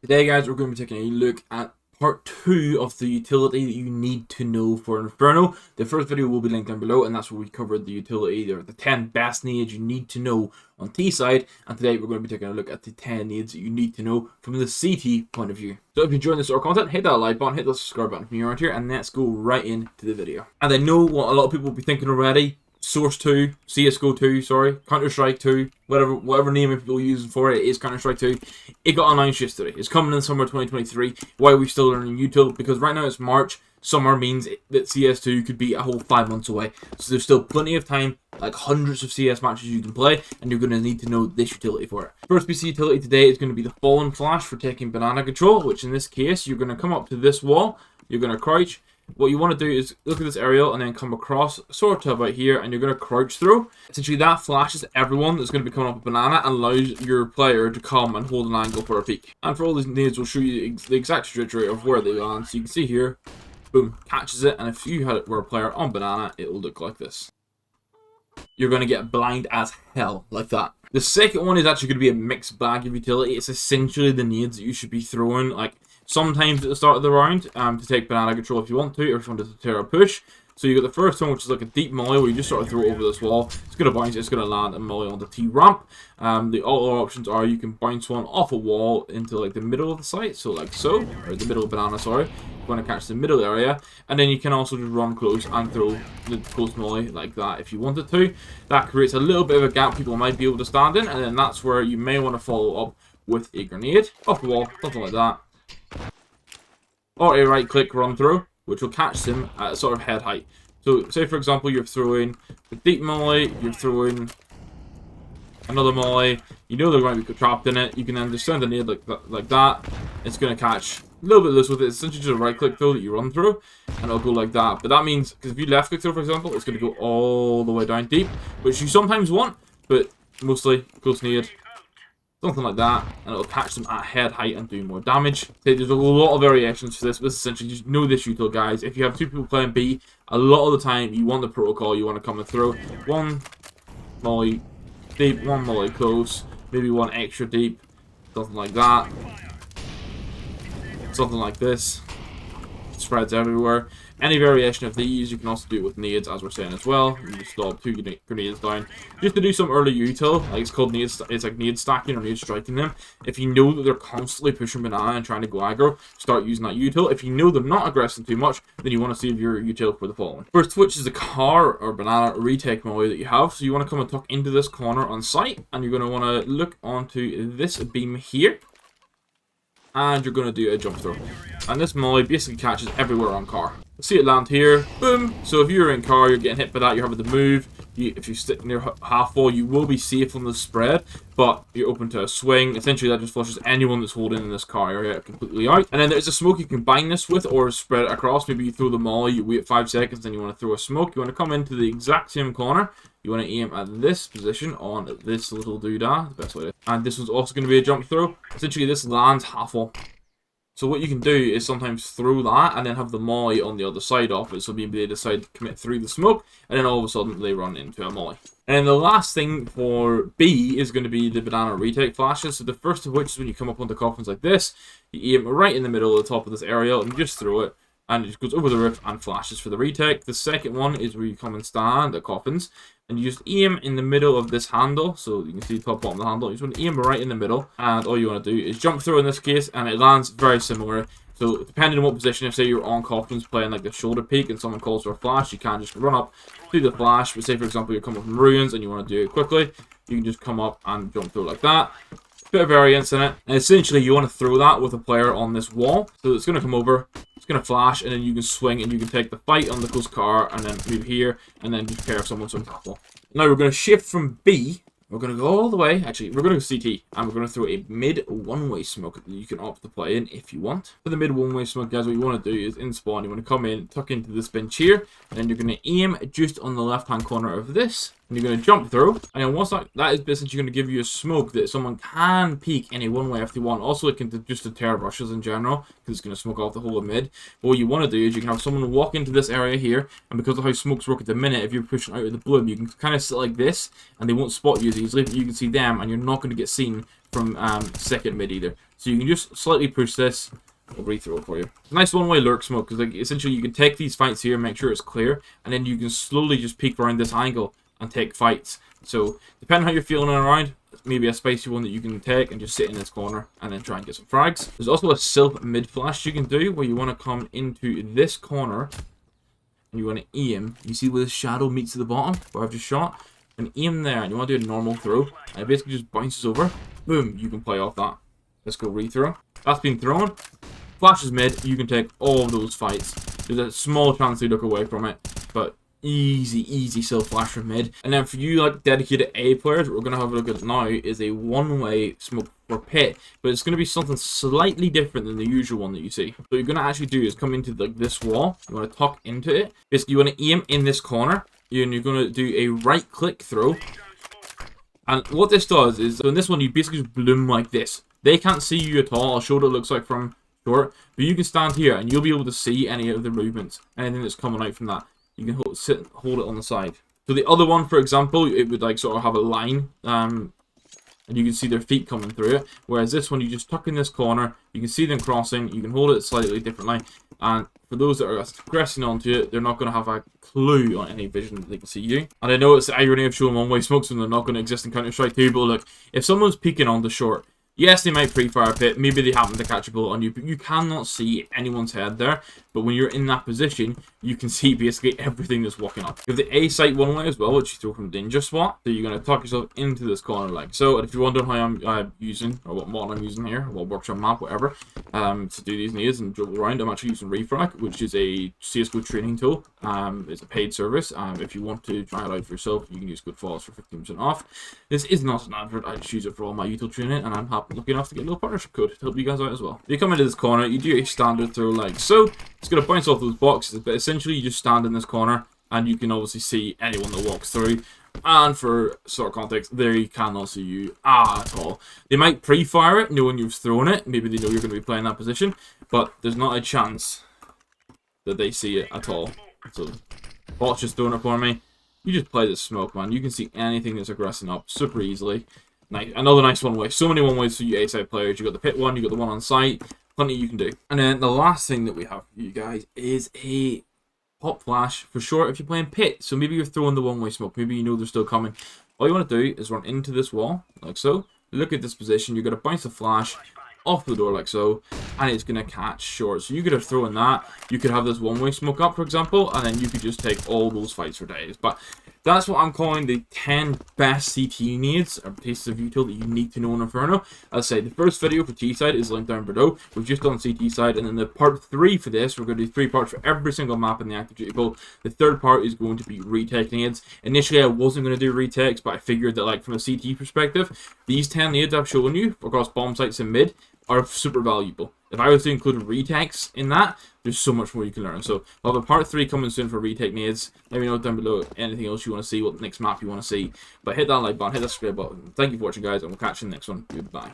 Today, guys, we're going to be taking a look at part 2 of the utility that you need to know for Inferno. The first video will be linked down below, and that's where we covered the utility, or the 10 best needs you need to know on T side. And today, we're going to be taking a look at the 10 needs that you need to know from the CT point of view. So if you're enjoying this sort of content, hit that like button, hit the subscribe button if you're around here, and let's go right into the video. And I know what a lot of people will be thinking already. Source 2, CSGO 2, sorry, Counter-Strike 2, whatever name people are using for it is Counter-Strike 2. It got announced yesterday. It's coming in summer 2023. Why are we still learning util? Because right now it's March. Summer means that CS2 could be a whole 5 months away. So there's still plenty of time, like hundreds of CS matches you can play, and you're going to need to know this utility for it. First PC utility today is going to be the Fallen Flash for taking banana control, which in this case, you're going to come up to this wall, you're going to crouch. What you want to do is look at this aerial and then come across sort of about here, and you're going to crouch through. Essentially that flashes everyone that's going to be coming up a banana and allows your player to come and hold an angle for a peek. And for all these nades, we'll show you the exact trajectory of where they land. So you can see here, boom, catches it, and if you were a player on banana, it will look like this. You're going to get blind as hell like that. The second one is actually going to be a mixed bag of utility. It's essentially the nades that you should be throwing, like sometimes at the start of the round, to take banana control if you want to, or if you want to deter a push. So you got the first one, which is like a deep molly, where you just sort of throw it over this wall. It's going to bounce, it's going to land and molly on the T-ramp. The other options are you can bounce one off a wall into like the middle of the site, so like so, or the middle of banana, sorry. You want to catch the middle area, and then you can also just run close and throw the close molly like that if you wanted to. That creates a little bit of a gap people might be able to stand in, and then that's where you may want to follow up with a grenade off the wall, something like that. Or a right click run through, which will catch them at sort of head height. So say for example you're throwing a deep molly, you're throwing another molly, you know they're going to be trapped in it, you can then just send a nade like that. It's going to catch a little bit loose with it. It's essentially just a right click throw that you run through, and it'll go like that. But that means, because if you left click through for example, it's going to go all the way down deep, which you sometimes want, but mostly close nade. Something like that, and it'll catch them at head height and do more damage. There's a lot of variations for this, but essentially just know this util, guys. If you have two people playing B, a lot of the time you want the protocol, you want to come and throw one molly deep, one molly close, maybe one extra deep, something like that. Something like this. It spreads everywhere. Any variation of these, you can also do it with nades, as we're saying as well. You just lob 2 grenades down, just to do some early util. Like it's called nades. It's like nade stacking or nade striking them. If you know that they're constantly pushing banana and trying to go aggro, start using that util. If you know they're not aggressing too much, then you want to save your util for the following. First, which is the car or banana retake molly that you have. So you want to come and tuck into this corner on site, and you're going to want to look onto this beam here, and you're going to do a jump throw. And this molly basically catches everywhere on car. See it land here, boom. So if you're in car, you're getting hit by that, you're having to move. If you stick near half wall, you will be safe on the spread, but you're open to a swing. Essentially, that just flushes anyone that's holding in this car area completely out. And then there's a smoke you can bind this with or spread it across. Maybe you throw the molly, you wait 5 seconds, then you want to throw a smoke. You want to come into the exact same corner. You want to aim at this position on this little doodah, the best way to. And this one's also going to be a jump throw. Essentially, this lands half wall. So what you can do is sometimes throw that and then have the molly on the other side of it. So maybe they decide to commit through the smoke, and then all of a sudden they run into a molly. And the last thing for B is going to be the banana retake flashes. So the first of which is when you come up onto coffins like this, you aim right in the middle of the top of this aerial and you just throw it, and it just goes over the roof and flashes for the retake. The second one is where you come and stand at coffins, and you just aim in the middle of this handle. So you can see the top bottom of the handle. You just want to aim right in the middle, and all you want to do is jump through in this case, and it lands very similar. So depending on what position, if say you're on coffins playing like the shoulder peak and someone calls for a flash, you can just run up, do the flash. But say for example you're coming from ruins and you want to do it quickly, you can just come up and jump through like that. Bit of variance in it, and essentially you want to throw that with a player on this wall. So it's going to come over, it's going to flash, and then you can swing and you can take the fight on the close car and then move here and then just pair someone some tackle. Now we're going to shift from B. We're going to go all the way. Actually, we're going to go CT, and we're going to throw a mid one-way smoke that you can opt to play in if you want. For the mid one-way smoke, guys, what you want to do is in spawn, you want to come in, tuck into this bench here, and then you're going to aim just on the left-hand corner of this, and you're going to jump through, and then once that is basically going to give you a smoke that someone can peek any one way if they want. Also, it can just deter rushes in general, because it's going to smoke off the whole of mid. But what you want to do is you can have someone walk into this area here, and because of how smokes work at the minute, if you're pushing out of the bloom, you can kind of sit like this, and they won't spot you as easily, but you can see them, and you're not going to get seen from second mid either. So you can just slightly push this. I'll rethrow it for you. It's a nice one-way lurk smoke, because like, essentially you can take these fights here, make sure it's clear, and then you can slowly just peek around this angle and take fights. So depending how you're feeling around, maybe a spicy one that you can take and just sit in this corner and then try and get some frags. There's also a self mid flash you can do where you want to come into this corner and you want to aim. You see where the shadow meets at the bottom where I've just shot? And aim there, and you want to do a normal throw, and it basically just bounces over. Boom, you can play off that. Let's go rethrow. That's been thrown. Flashes mid, you can take all of those fights. There's a small chance they look away from it, but easy self flash from mid. And then for you like dedicated A players, what we're gonna have a look at now is a one-way smoke for pit, but it's gonna be something slightly different than the usual one that you see. So what you're gonna actually do is come into like this wall. You want to tuck into it. Basically, you want to aim in this corner, and you're gonna do a right click throw. And what this does is, so in this one, you basically just bloom like this. They can't see you at all. I'll show what it looks like from short, but you can stand here and you'll be able to see any of the movements, anything that's coming out from that. You can hold it on the side. So the other one, for example, it would like sort of have a line, and you can see their feet coming through it. Whereas this one, you just tuck in this corner, you can see them crossing, you can hold it slightly differently, and for those that are progressing onto it, they're not going to have a clue on any vision that they can see you. And I know it's the irony of showing one-way smokes when they're not going to exist in Counter-Strike 2, but look, if someone's peeking on the short, yes, they might pre-fire pit, maybe they happen to catch a bullet on you, but you cannot see anyone's head there. But when you're in that position, you can see basically everything that's walking up. You have the A site one way as well, which you throw from Danger Swat. So you're going to tuck yourself into this corner like so. And if you're wondering how I'm using, or what mod I'm using here, or what workshop map, whatever, to do these nades and dribble around, I'm actually using Refrag, which is a CSGO training tool. It's a paid service. If you want to try it out for yourself, you can use code FALLS for 15% off. This is not an advert. I just use it for all my util training, and I'm lucky enough to get a little partnership code to help you guys out as well. You come into this corner, you do a standard throw like so. It's going to bounce off those boxes, but essentially you just stand in this corner and you can obviously see anyone that walks through. And for sort of context, they cannot see you at all. They might pre-fire it knowing you've thrown it. Maybe they know you're going to be playing that position, but there's not a chance that they see it at all. So bot's just throwing it for me. You just play this smoke, man. You can see anything that's aggressing up super easily. Nice. Another nice one way. So many one ways for you A-side players. You got the pit one, you got the one on site. Plenty you can do. And then the last thing that we have for you guys is a pop flash for short if you're playing pit. So maybe you're throwing the one-way smoke. Maybe you know they're still coming. All you want to do is run into this wall like so. Look at this position. You're going to bounce the flash off the door like so, and it's going to catch short. So you could have thrown that. You could have this one-way smoke up, for example, and then you could just take all those fights for days. But that's what I'm calling the 10 best CT nades or pieces of util that you need to know in Inferno. As I say, the first video for T side is linked down below. We've just done CT side, and then the part 3 for this, we're going to do 3 parts for every single map in the active duty pool. The third part is going to be retake nades. Initially, I wasn't going to do retakes, but I figured that, like, from a CT perspective, these 10 nades I've shown you across bomb sites and mid are super valuable. If I was to include retakes in that, there's so much more you can learn. So I'll have a part 3 coming soon for retake nades. Let me know down below anything else you want to see, what next map you want to see. But hit that like button, hit that subscribe button. Thank you for watching, guys, and we'll catch you in the next one. Goodbye.